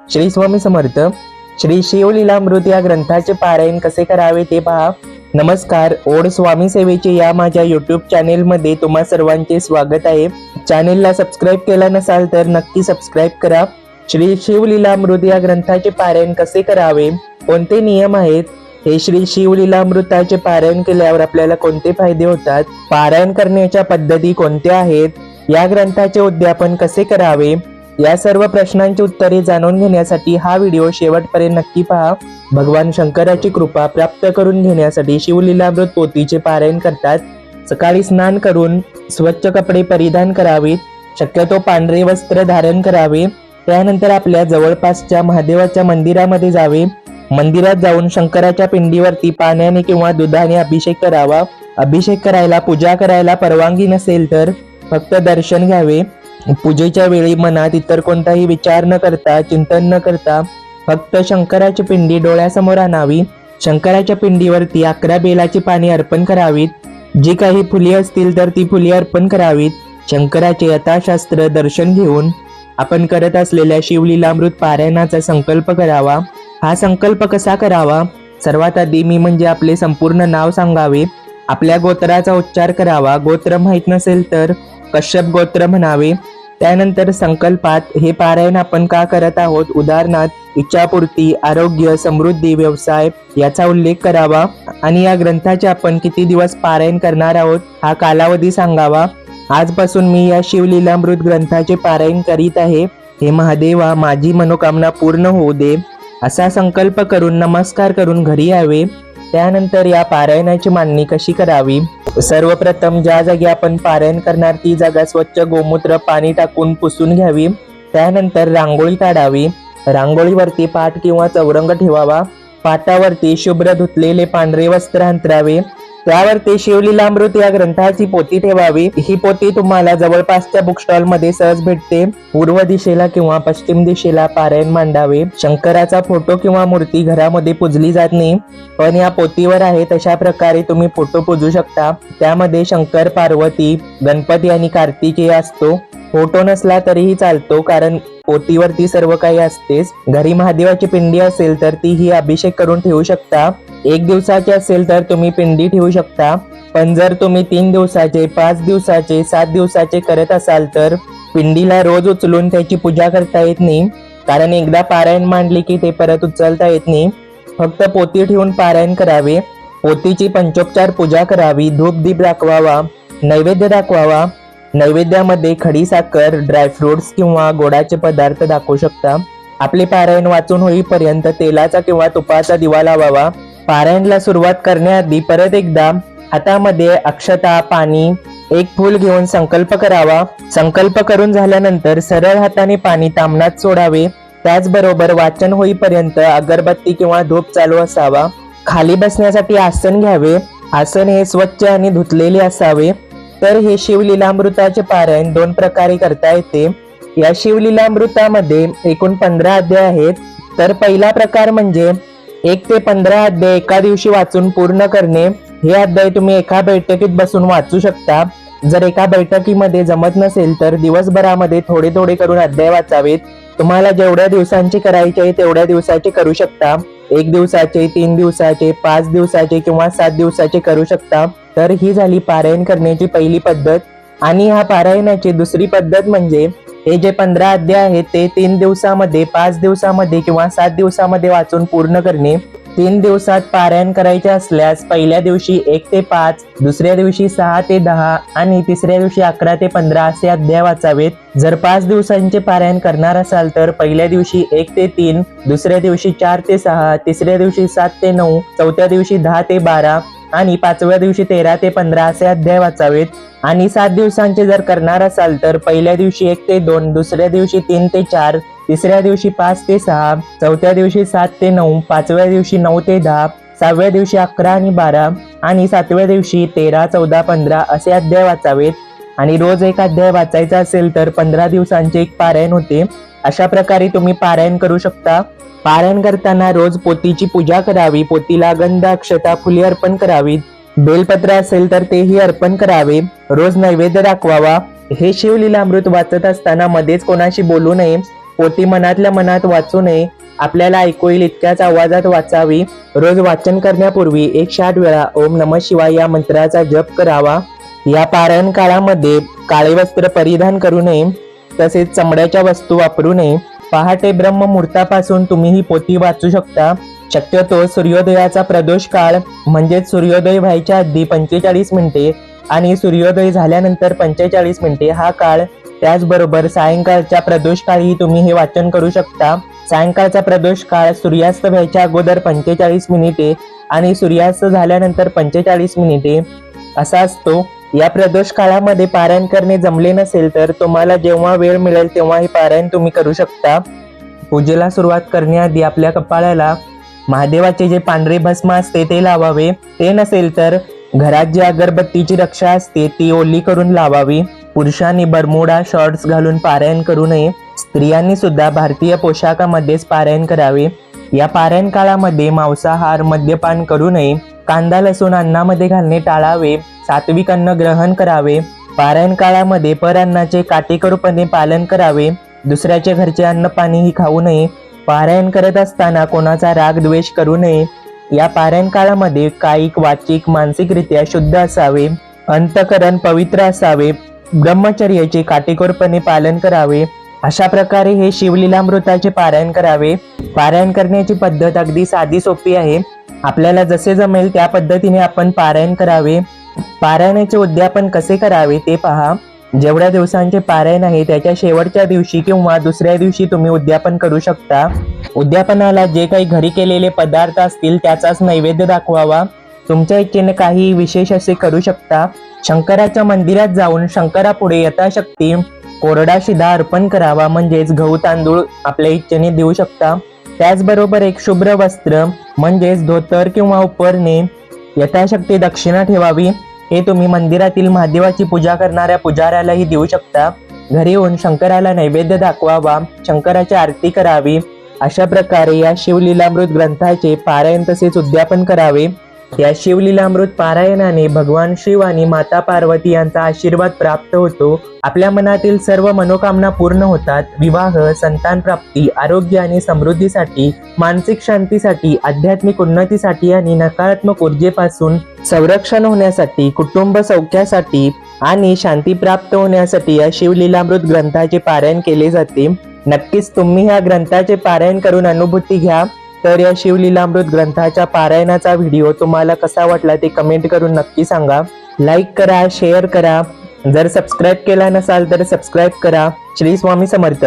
श्री स्वामी समर्थ. श्री शिवलीलामृत या ग्रंथाचे पारायण कसे करावे ते पहा. नमस्कार. ओढ स्वामी सेवेचे या माझ्या युट्यूब चॅनेलमध्ये तुम्हा सर्वांचे स्वागत आहे. चॅनेलला सबस्क्राईब केला नसाल तर नक्की सबस्क्राईब करा. श्री शिवलीलामृत या ग्रंथाचे पारायण कसे करावे, कोणते नियम आहेत, हे श्री शिवलीलामृताचे पारायण केल्यावर आपल्याला कोणते फायदे होतात, पारायण करण्याच्या पद्धती कोणत्या आहेत, या ग्रंथाचे उद्यापन कसे करावे, या सर्व प्रश्नांची उत्तरे जाणून घेण्यासाठी हा व्हिडिओ शेवटपर्यंत नक्की पहा. भगवान शंकराची कृपा प्राप्त करून घेण्यासाठी शिवलीलामृत पोथीचे पारायण करतात. सकाळी स्नान करून स्वच्छ कपडे परिधान करावेत. शक्यतो पांढरे वस्त्र धारण करावे. त्यानंतर आपल्या जवळपासच्या महादेवाच्या मंदिरामध्ये जावे. मंदिरात जाऊन शंकराच्या पिंडीवरती पाण्याने किंवा दुधाने अभिषेक करावा. अभिषेक करायला, पूजा करायला परवानगी नसेल तर फक्त दर्शन घ्यावे. पूजेच्या वेळी मनात इतर कोणताही विचार न करता, चिंतन न करता फक्त शंकराची पिंडी डोळ्यासमोर आणावी. शंकराच्या पिंडीवरती 11 बेलाची पाने अर्पण करावीत. जी काही फुले असतील तर ती फुले अर्पण करावीत. शंकराचे यथाशास्त्र दर्शन घेऊन आपण करत असलेल्या शिवलीलामृत पारायणाचा संकल्प करावा. हा संकल्प कसा करावा? सर्वात आधी मी म्हणजे आपले संपूर्ण नाव सांगावे. आपल्या गोत्राचा उच्चार करावा. गोत्र माहित नसेल तर कश्यप गोत्र म्हणावे. त्यानंतर संकल्पात हे पारायण आपण का करत आहोत, उदाहरणार्थ इच्छापूर्ती, आरोग्य, समृद्धी, व्यवसाय याचा उल्लेख करावा. आणि या ग्रंथाचे आपण किती दिवस पारायण करणार आहोत हा कालावधी सांगावा. आजपासून मी या शिवलीलामृत ग्रंथाचे पारायण करीत आहे. हे महादेवा, माझी मनोकामना पूर्ण होऊ दे, असा संकल्प करून नमस्कार करून घरी यावे. त्यानंतर या पारायणाची मांडणी कशी करावी? सर्वप्रथम ज्या जागी आपण पारायण करणार ती जागा स्वच्छ गोमूत्र पाणी टाकून पुसून घ्यावी. त्यानंतर रांगोळी काढावी. रांगोळीवरती पाट किंवा चौरंग ठेवावा. पाटावरती शुभ्र धुतलेले पांढरे वस्त्र अंतरावे. त्यावरती शिवलीलामृत या ग्रंथाची पोथी ठेवावी. ही पोथी तुम्हाला जवळपासच्या बुक स्टॉल मध्ये सहज भेटते. पूर्व दिशेला किंवा पश्चिम दिशेला पारायण मांडावे. शंकराचा फोटो किंवा मूर्ती घरामध्ये पूजली जात नाही, पण या पोथीवर आहे तशा प्रकारे तुम्ही फोटो पूजू शकता. त्यामध्ये शंकर, पार्वती, गणपती आणि कार्तिकेय असतो. फोटो नसला तरीही चालतो, कारण पोथीवरती सर्व काही असतेच. घरी महादेवाची पिंडी असेल तर तीही अभिषेक करून ठेवू शकता. 1 दिवसाची असेल तर तुम्ही पिंडी ठेवू शकता. पण जर तुम्ही 3 दिवसाचे, 5 दिवसाचे, 7 दिवसाचे करत असाल तर पिंडीला रोज उचलून त्याची पूजा करता येत नाही, कारण एकदा पारायण मांडली की ते परत उचलता येत नाही. फक्त पोथी ठेवून पारायण करावे. पोथीची पंचोपचार पूजा करावी. धूप दीप दाखवावा. नैवेद्य दाखवावा. नैवेद्यामध्ये खडी साखर, ड्रायफ्रुट्स किंवा गोडाचे पदार्थ दाखवू शकता. आपले पारायण वाचून होईपर्यंत तेलाचा किंवा तुपाचा दिवा लावावा. पारायणला सुरुवात करण्याआधी परत एकदा हातामध्ये अक्षता, पाणी, 1 फूल घेऊन संकल्प करावा. संकल्प करून झाल्यानंतर सरळ हाताने पाणी ताम्हणात सोडावे. त्याचबरोबर वाचन होईपर्यंत अगरबत्ती किंवा धूप चालू असावा. खाली बसण्यासाठी आसन घ्यावे. आसन हे स्वच्छ आणि धुतलेले असावे. तर हे शिवलीलामृताचे पारायण 2 प्रकारे करता येते. या शिवलीलामृतामध्ये एकूण 15 अध्याय आहेत. तर पहिला प्रकार म्हणजे 1 ते 15 अध्याय एका दिवशी वाचून पूर्ण करणे. हे अध्याय तुम्ही एका बैठकीत बसून वाचू शकता. जर एका बैठकीमध्ये जमत नसेल तर दिवसभरामध्ये थोडे थोडे करून अध्याय वाचावेत. तुम्हाला जेवढ्या दिवसांचे करायचे तेवढ्या दिवसाचे करू शकता. 1 दिवसाचे, 3 दिवसाचे, 5 दिवसाचे किंवा 7 दिवसाचे करू शकता. तर ही झाली पारायण करण्याची पहिली पद्धत. आणि ह्या पारायणाची दुसरी पद्धत म्हणजे हे जे 15 अध्याय आहेत ते 3 दिवसामध्ये, 5 दिवसामध्ये किंवा 7 दिवसामध्ये वाचून पूर्ण करणे. 3 दिवसात पारायण करायचे असल्यास पहिल्या दिवशी 1 ते 5, दुसऱ्या दिवशी 6 ते 10 आणि तिसऱ्या दिवशी 11 ते 15 असे अध्याय वाचावेत. जर 5 दिवसांचे पारायण करणार असाल तर पहिल्या दिवशी 1 ते 3, दुसऱ्या दिवशी 4 ते 6, तिसऱ्या दिवशी 7 ते 9, चौथ्या दिवशी 10 ते 12 आणि 5व्या दिवशी 13 ते 15 असे अध्याय वाचावेत. आणि 7 दिवसांचे जर करणार असाल तर पहिल्या दिवशी 1 ते 2, दुसऱ्या दिवशी 3 ते 4, तिसऱ्या दिवशी 5 ते 6, चौथ्या दिवशी 7 ते 9, 5व्या दिवशी 9 ते 10, 6व्या दिवशी 11 आणि 12 आणि 7व्या दिवशी 13, 14, 15 असे अध्याय वाचावेत. आणि रोज एक अध्याय वाचायचा असेल तर 15 दिवसांचे एक पारायण होते. अशा प्रकारे तुम्ही पारायण करू शकता. पारायण करताना रोज पोथीची पूजा करावी. पोथीला गंध, अक्षता, फुले अर्पण करावीत. बेलपत्र असेल तर तेही अर्पण करावे. रोज नैवेद्य दाखवावा. हे शिवलीलामृत वाचत असताना मध्येच कोणाशी बोलू नये. पोथी मनातल्या मनात वाचू नये, आपल्याला ऐकू येईल इतक्याच आवाजात वाचावी. रोज वाचन करण्यापूर्वी 108 वेळा ओम नमः शिवाय या मंत्राचा जप करावा. या पारायण काळामध्ये काळे वस्त्र परिधान करू नये, तसेच चमड्याच्या वस्तू वापरू नये. पहाटे ब्रह्म मुहूर्तापासून तुम्ही ही पोथी वाचू शकता. शक्यतो सूर्योदयाचा प्रदोष काळ म्हणजेच सूर्योदय व्हायच्या आधी 45 मिनिटे आणि सूर्योदय झाल्यानंतर 45 मिनिटे हा काळ, त्याचबरोबर सायंकाळच्या प्रदोष काळी तुम्ही हे वाचन करू शकता. सायंकाळचा प्रदोष काळ सूर्यास्त व्हायच्या अगोदर 45 मिनिटे आणि सूर्यास्त झाल्यानंतर 45 मिनिटे असा असतो. या प्रदोष काळामध्ये पारायण करणे जमले नसेल तर तुम्हाला जेव्हा वेळ मिळेल तेव्हा हे पारायण तुम्ही करू शकता. पूजेला सुरुवात करण्याआधी आपल्या कपाळाला महादेवाचे जे पांढरे भस्म असते ते लावावे. ते नसेल तर घरात जी अगरबत्तीची रक्षा असते ती ओली करून लावावी. पुरुषांनी बरमुडा शॉर्ट्स घालून पारायण करू नये. स्त्रियांनी सुद्धा भारतीय पोशाखामध्येच पारायण करावे. या पारायण काळामध्ये मांसाहार, मद्यपान करू नये. कांदा लसूण अन्नामध्ये घालणे टाळावे. सात्विक अन्न ग्रहण करावे. पारायण काळामध्ये परअन्नाचे काटेकोरपणे पालन करावे. दुसऱ्याचे घरचे अन्न पाणीही खाऊ नये. पारायण करत असताना कोणाचा राग द्वेष करू नये. या पारायण काळामध्ये कायिक, वाचिक, मानसिकरित्या शुद्ध असावे. अंतःकरण पवित्र असावे. ब्रह्मचर्याचे काटेकोरपणे पालन करावे. अशा प्रकारे हे शिवलीलामृताचे पारायण करावे. पारायण करण्याची पद्धत अगदी साधी सोपी आहे. आपल्याला जसे जमेल त्या पद्धतीने आपण पारायण करावे. पारायणाचे उद्यापन कसे करावे ते पहा. जेवढ्या दिवसांचे पारायण आहे त्याच्या शेवटच्या दिवशी किंवा दुसऱ्या दिवशी तुम्ही उद्यापन करू शकता. उद्यापनाला जे काही घरी केलेले पदार्थ असतील त्याचाच नैवेद्य दाखवावा. तुमच्या इच्छेने काही विशेष असे करू शकता. शंकराच्या मंदिरात जाऊन शंकरापुढे यथाशक्ती कोरडा शिधा अर्पण करावा, म्हणजेच गहू तांदूळ आपल्या इच्छेने देऊ शकता. त्याचबरोबर एक शुभ्र वस्त्र म्हणजेच धोतर किंवा उपरणे, यथाशक्ती दक्षिणा ठेवावी. हे तुम्ही मंदिरातील महादेवाची पूजा करणाऱ्या पुजाऱ्यालाही देऊ शकता. घरी येऊन शंकराला नैवेद्य दाखवावा, शंकराची आरती करावी. अशा प्रकारे या शिवलीलामृत ग्रंथाचे पारायण तसेच उद्यापन करावे. या शिवलीलामृत पारायणाने भगवान शिव आणि माता पार्वती यांचा आशीर्वाद प्राप्त होतो. आपल्या मनातील सर्व मनोकामना पूर्ण होतात. विवाह, संतान प्राप्ती, आरोग्य आणि समृद्धीसाठी, मानसिक शांतीसाठी, आध्यात्मिक उन्नतीसाठी आणि नकारात्मक ऊर्जेपासून संरक्षण होण्यासाठी, कुटुंब सौख्यासाठी आणि शांती प्राप्त होण्यासाठी या शिवलीलामृत ग्रंथाचे पारायण केले जाते. नक्कीच तुम्ही ह्या ग्रंथाचे पारायण करून अनुभूती घ्या. तर या शिवलीलामृत ग्रंथाच्या पारायणाचा व्हिडिओ तुम्हाला कसा वाटला ते कमेंट करून नक्की सांगा. लाईक करा, शेअर करा. जर सबस्क्राईब केला नसाल तर सबस्क्राईब करा. श्री स्वामी समर्थ.